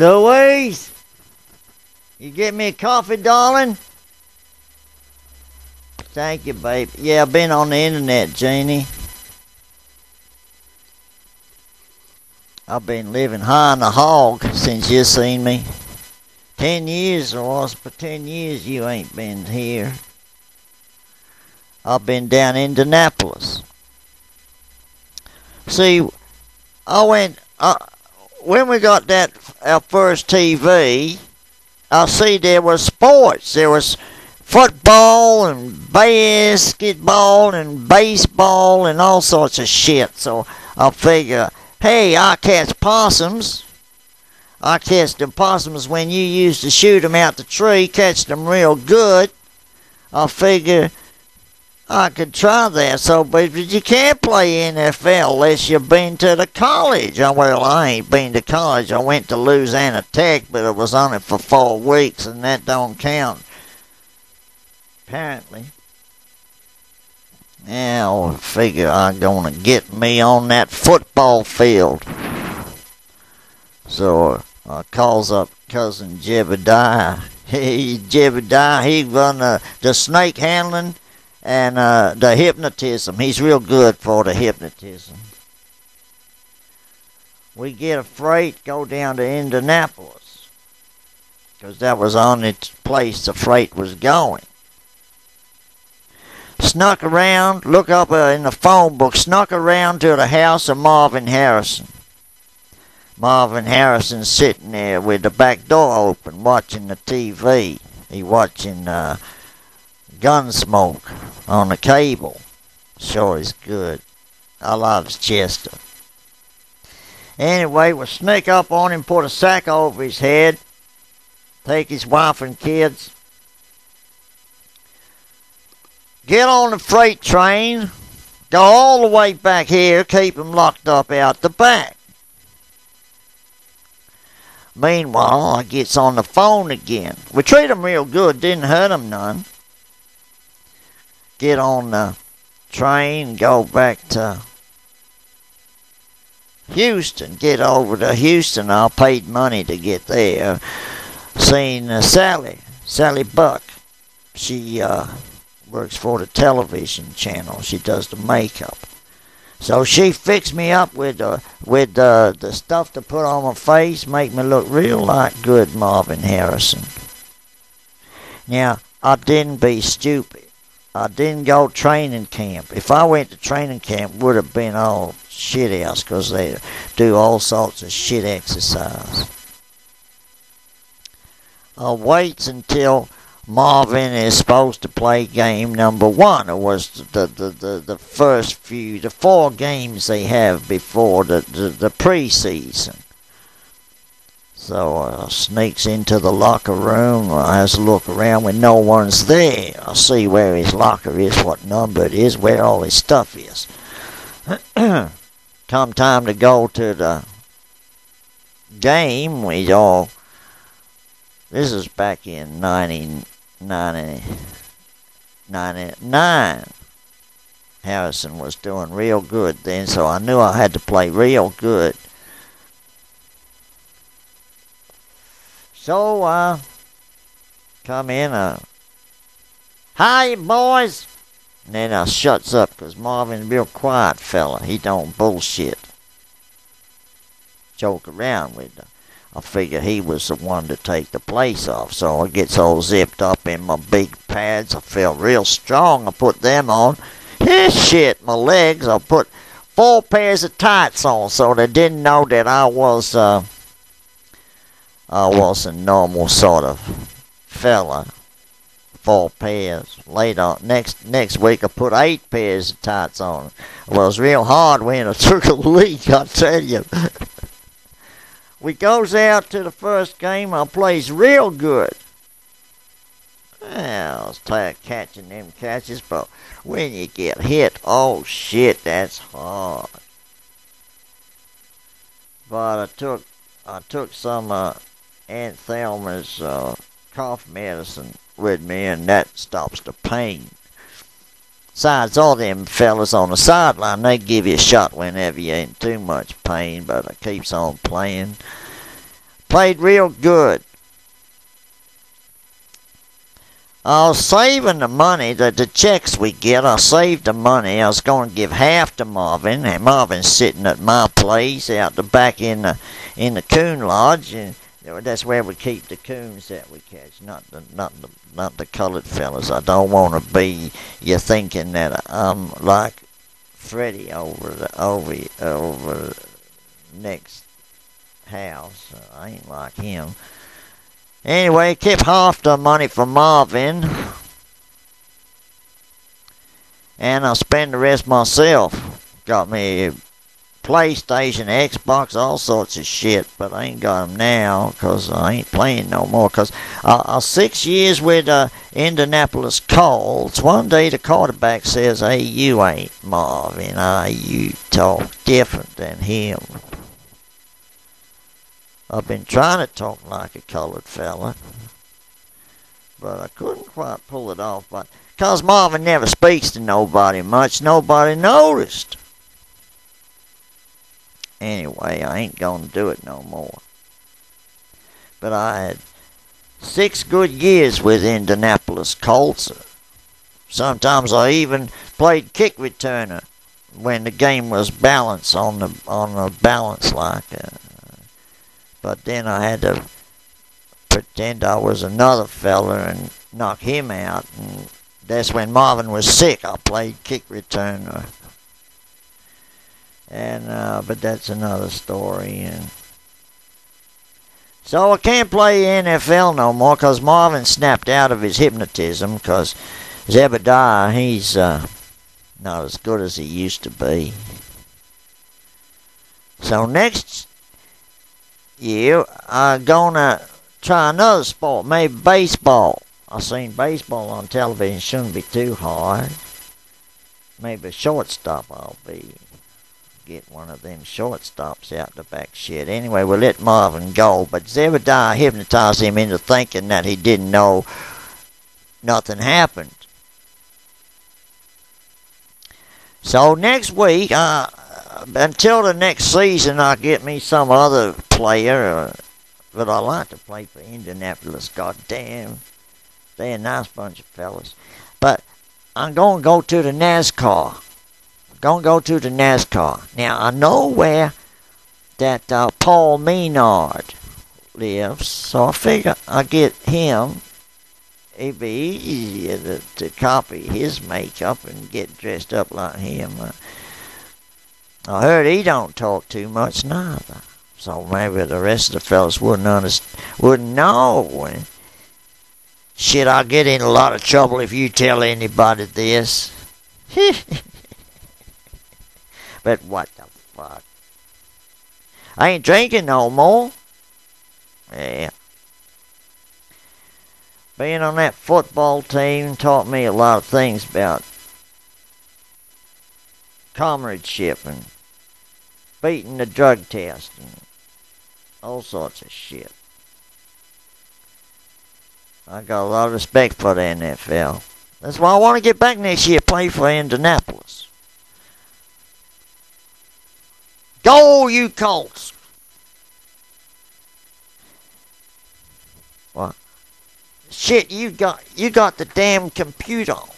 Louise, you get me a coffee, darling? Thank you, babe. Yeah, I've been on the internet, Jeannie. I've been living high on the hog since you seen me. 10 years or was for 10 years you ain't been here. I've been down in Indianapolis. See, when we got our first TV, I see there was sports. There was football and basketball and baseball and all sorts of shit. So I figure, hey, I catch possums. I catch the possums when you used to shoot them out the tree, catch them real good. I figure I could try that. So, but you can't play NFL unless you've been to the college. Well, I ain't been to college. I went to Louisiana Tech, but it was only for 4 weeks, and that don't count. Apparently. Now, I figure I'm going to get me on that football field. So I calls up cousin Jebediah. Jebediah, he run the snake handling and the hypnotism. He's real good for the hypnotism. We get a freight, go down to Indianapolis, because that was the only place the freight was going. Snuck around, look up in the phone book, snuck around to the house of Marvin-Harrison. Marvin-Harrison sitting there with the back door open, watching the TV. He watching Gunsmoke on the cable. Sure is good. I love Chester. Anyway, we'll sneak up on him, put a sack over his head, take his wife and kids, get on the freight train, go all the way back here, keep him locked up out the back. Meanwhile, I gets on the phone again. We treat him real good, didn't hurt him none. Get on the train, go back to Houston, get over to Houston. I paid money to get there. Seen Sally Buck. She works for the television channel. She does the makeup. So she fixed me up with the stuff to put on my face, make me look real like good Marvin-Harrison. Now, I didn't be stupid. I didn't go training camp. If I went to training camp, would have been all shit house, because they do all sorts of shit exercise. I waits until Marvin is supposed to play game number 1. It was the first few, the 4 games they have before the preseason. So I sneaks into the locker room. I has a look around when no one's there. I see where his locker is, what number it is, where all his stuff is. Come time to go to the game, this is back in 1999. Harrison was doing real good then, so I knew I had to play real good. So I come in, hi boys, and then I shuts up, because Marvin's a real quiet fella. He don't bullshit, joke around with them. I figure he was the one to take the place off, so I gets all zipped up in my big pads. I felt real strong. I put them on. Shit, my legs. I put 4 pairs of tights on, so they didn't know that I was a normal sort of fella. 4 pairs. Later, next week I put 8 pairs of tights on. It was real hard when I took a leak, I tell you. We goes out to the first game. I plays real good. Well, I was tired of catching them catches, but when you get hit, oh shit, that's hard. But I took some Aunt Thelma's cough medicine with me, and that stops the pain. Besides, all them fellas on the sideline, they give you a shot whenever you ain't too much pain, but it keeps on playing. Played real good. I was saving the money, the checks we get. I saved the money. I was going to give half to Marvin, and Marvin's sitting at my place out the back in the coon lodge, and that's where we keep the coons that we catch, not the colored fellas. I don't want to be you thinking that I'm like Freddie over next house. I ain't like him. Anyway, kept half the money for Marvin, and I spend the rest myself. Got me a PlayStation, Xbox, all sorts of shit, but I ain't got them now because I ain't playing no more. Because I was 6 years with Indianapolis Colts. One day the quarterback says, "Hey, you ain't Marvin. You talk different than him." I've been trying to talk like a colored fella, but I couldn't quite pull it off. But because Marvin never speaks to nobody much, nobody noticed. Anyway, I ain't gonna do it no more. But I had 6 good years with Indianapolis Colts. Sometimes I even played kick returner when the game was balanced on the balance like. But then I had to pretend I was another fella and knock him out. And that's when Marvin was sick. I played kick returner. And but that's another story. And so I can't play NFL no more because Marvin snapped out of his hypnotism because Zebediah, he's not as good as he used to be. So next year, I'm gonna try another sport, maybe baseball. I seen baseball on television, shouldn't be too hard. Maybe a shortstop I'll be. Get one of them shortstops out the back shit. Anyway, we'll let Marvin go, but Zebediah hypnotized him into thinking that he didn't know nothing happened. So next week, until the next season, I'll get me some other player. But I like to play for Indianapolis. Goddamn, they're a nice bunch of fellas. But I'm going to go to the NASCAR. Now, I know where that Paul Menard lives, so I figure I'll get him. It'd be easier to copy his makeup and get dressed up like him. I heard he don't talk too much neither. So maybe the rest of the fellas wouldn't know. And shit, I'll get in a lot of trouble if you tell anybody this. But what the fuck? I ain't drinking no more. Yeah. Being on that football team taught me a lot of things about comradeship and beating the drug test and all sorts of shit. I got a lot of respect for the NFL. That's why I want to get back next year, play for Indianapolis. Go, you Colts! What? Shit, you got the damn computer on.